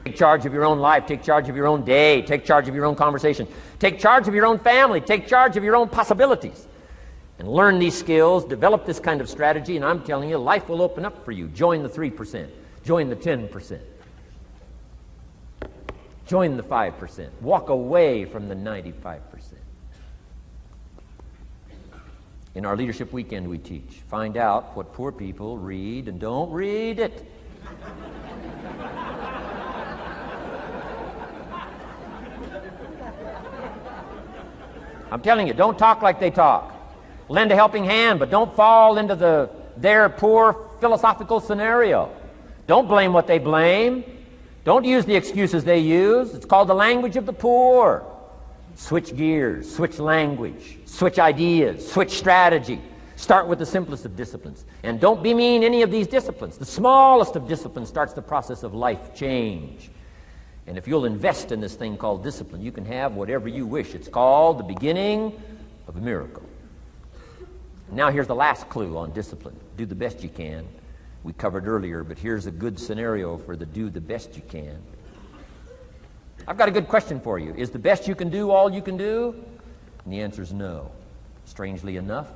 Take charge of your own life. Take charge of your own day. Take charge of your own conversation. Take charge of your own family. Take charge of your own possibilities. And learn these skills, develop this kind of strategy, and I'm telling you, life will open up for you. Join the 3%. Join the 10%. Join the 5%. Walk away from the 95%. In our Leadership Weekend we teach, find out what poor people read and don't read it. I'm telling you, don't talk like they talk. Lend a helping hand, but don't fall into their poor philosophical scenario. Don't blame what they blame. Don't use the excuses they use. It's called the language of the poor. Switch gears, switch language, switch ideas, switch strategy. Start with the simplest of disciplines. And don't bemean any of these disciplines. The smallest of disciplines starts the process of life change. And if you'll invest in this thing called discipline, you can have whatever you wish. It's called the beginning of a miracle. Now here's the last clue on discipline. Do the best you can. We covered earlier, but here's a good scenario for the do the best you can. I've got a good question for you. Is the best you can do all you can do? And the answer is no. Strangely enough.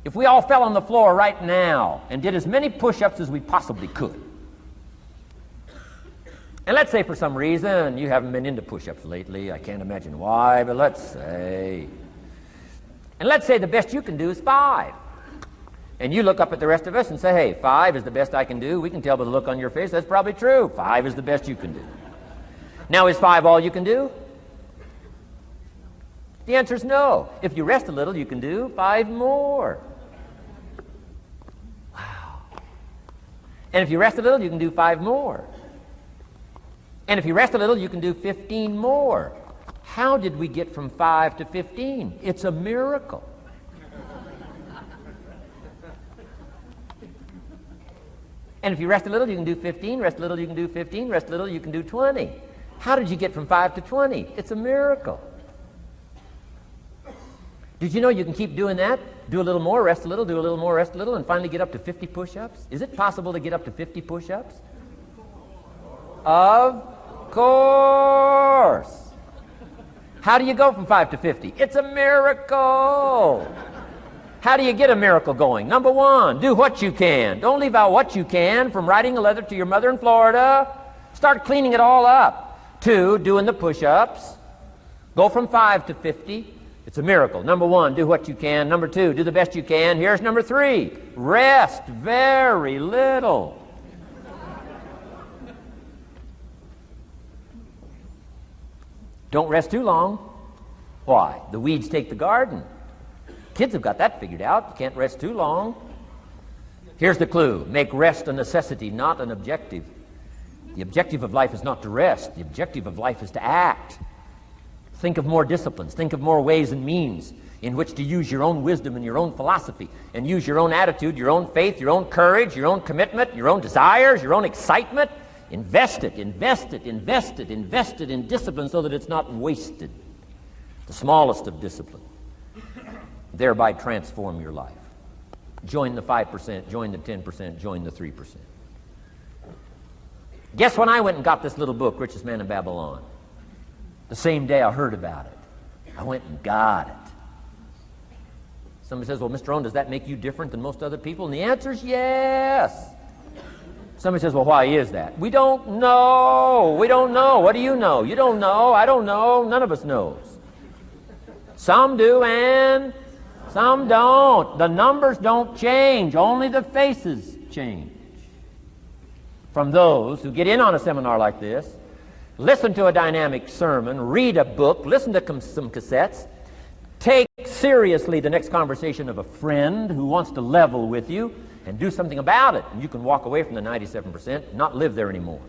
If we all fell on the floor right now and did as many push-ups as we possibly could, and let's say for some reason you haven't been into push-ups lately, I can't imagine why, but let's say the best you can do is 5. And you look up at the rest of us and say, hey, 5 is the best I can do. We can tell by the look on your face that's probably true. 5 is the best you can do. Now, is 5 all you can do? The answer is no. If you rest a little, you can do 5 more. Wow. And if you rest a little, you can do 5 more. And if you rest a little, you can do 15 more. How did we get from 5 to 15? It's a miracle. And if you rest a little, you can do 15. Rest a little, you can do 15. Rest a little, you can do 20. How did you get from 5 to 20? It's a miracle. Did you know you can keep doing that? Do a little more, rest a little, do a little more, rest a little, and finally get up to 50 push-ups? Is it possible to get up to 50 push-ups? Of course. How do you go from 5 to 50? It's a miracle. How do you get a miracle going? Number 1, do what you can. Don't leave out what you can, from writing a letter to your mother in Florida. Start cleaning it all up. 2, doing the push-ups. Go from 5 to 50. It's a miracle. Number 1, do what you can. Number 2, do the best you can. Here's number 3, rest very little. Don't rest too long. Why? The weeds take the garden. Kids have got that figured out. You can't rest too long. Here's the clue. Make rest a necessity, not an objective. The objective of life is not to rest. The objective of life is to act. Think of more disciplines. Think of more ways and means in which to use your own wisdom and your own philosophy, and use your own attitude, your own faith, your own courage, your own commitment, your own desires, your own excitement. Invest it, invest it, invest it, invest it in discipline so that it's not wasted. The smallest of discipline. Thereby transform your life. Join the 5%, join the 10%, join the 3%. Guess when I went and got this little book, Richest Man in Babylon? The same day I heard about it. I went and got it. Somebody says, well, Mr. Rohn, does that make you different than most other people? And the answer is yes. Somebody says, well, why is that? We don't know. We don't know. What do you know? You don't know. I don't know. None of us knows. Some do and some don't. The numbers don't change. Only the faces change. From those who get in on a seminar like this, listen to a dynamic sermon, read a book, listen to some cassettes, take seriously the next conversation of a friend who wants to level with you, and do something about it. And you can walk away from the 97%, not live there anymore.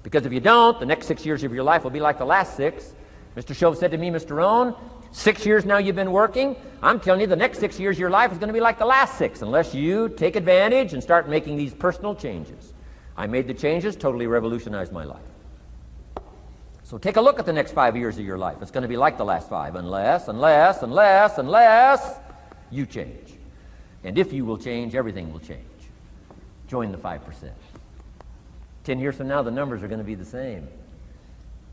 Because if you don't, the next 6 years of your life will be like the last 6. Mr. Shoaf said to me, Mr. Rohn, 6 years now you've been working. I'm telling you, the next 6 years of your life is going to be like the last 6, unless you take advantage and start making these personal changes. I made the changes, totally revolutionized my life. So take a look at the next 5 years of your life. It's going to be like the last 5, unless you change. And if you will change, everything will change. Join the 5%. 10 years from now, the numbers are going to be the same.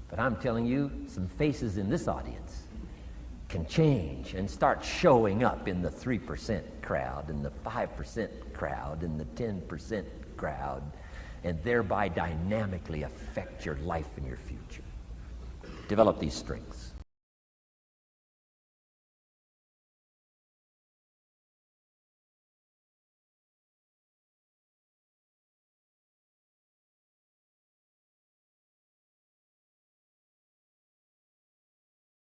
But I'm telling you, some faces in this audience can change and start showing up in the 3% crowd, in the 5% crowd, in the 10% crowd, and thereby dynamically affect your life and your future. Develop these strengths.